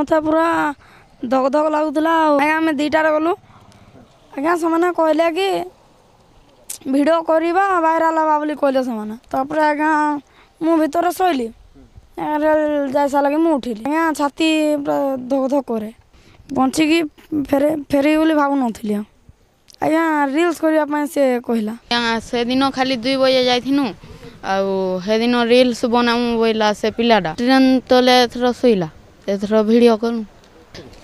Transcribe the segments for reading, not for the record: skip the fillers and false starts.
मत पूरा धक धक लगुला आम दुटार गलु आज्ञा से कहले कि भिडियो करवा भाइराल हवा बोली कहले से आज्ञा मु भितर शोली रेल जाए सारा कि मुझे उठिली आज्ञा छाती पूरा धक धक करे बचिकी फेर बोली भाव नी आज्ञा रिल्स करने से कहला से दिन खाली 2 बजे जाइनु आदिन रिल्स बनाऊ बोला से पिलाटा ट्रेन तले एथर शोला एथर भिड करूँ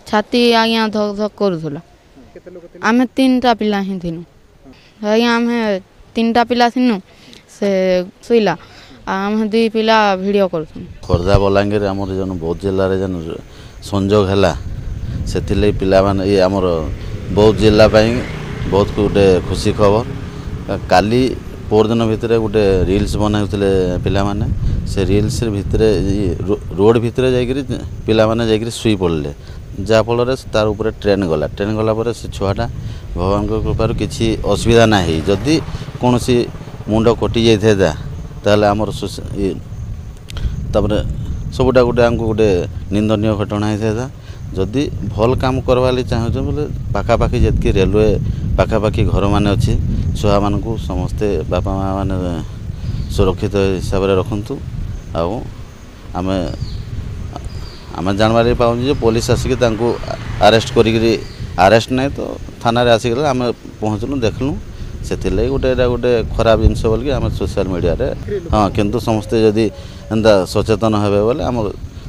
छाती आज्ञा धक धक करूला आम 3टा पिला ही थिनु आज्ञा आम 3टा पिला थिनु से शोला आम 2 पिला भिड कर खोर्धा बलांगीर आम जन बौद्ध जिले में जन संजोग है से पिला माने ये आमर बौद्ध जिला बहुत गोटे खुशी खबर काली पोर दिन भितर गोटे रिल्स बनाते पिला माने से रिल्स भितर रोड भितर जाकि पिला माने जाकि शुई पड़े जहाँफल तार उपर ट्रेन गला से छुआटा भगवान कृपार किसी असुविधा ना जदि कौन सी मुंड कटि जाता ताल आमर सबुटा गोटे आमको गोटे निंदनीय घटना होता था जदि भल काम करवा चाहूँ बोले पाखापाखि जी रेलवे पाखापाखि घर मान अच्छी छुआ मान समस्ते बापा माँ मैंने सुरक्षित हिसाब से रखु आम जानवर पाऊँ पुलिस आसिक अरेस्ट अरेस्ट नहीं तो थाना आसिक आम पहुँचलु देखलु से गोटे गोटे खराब जिनस बोल आम सोशल मीडिया रे हाँ किंतु समस्ते जदि एंता सचेतन हे बोले आम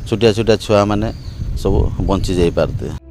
छोटिया छोटिया छुआ मैंने सब बंची जाई पारते।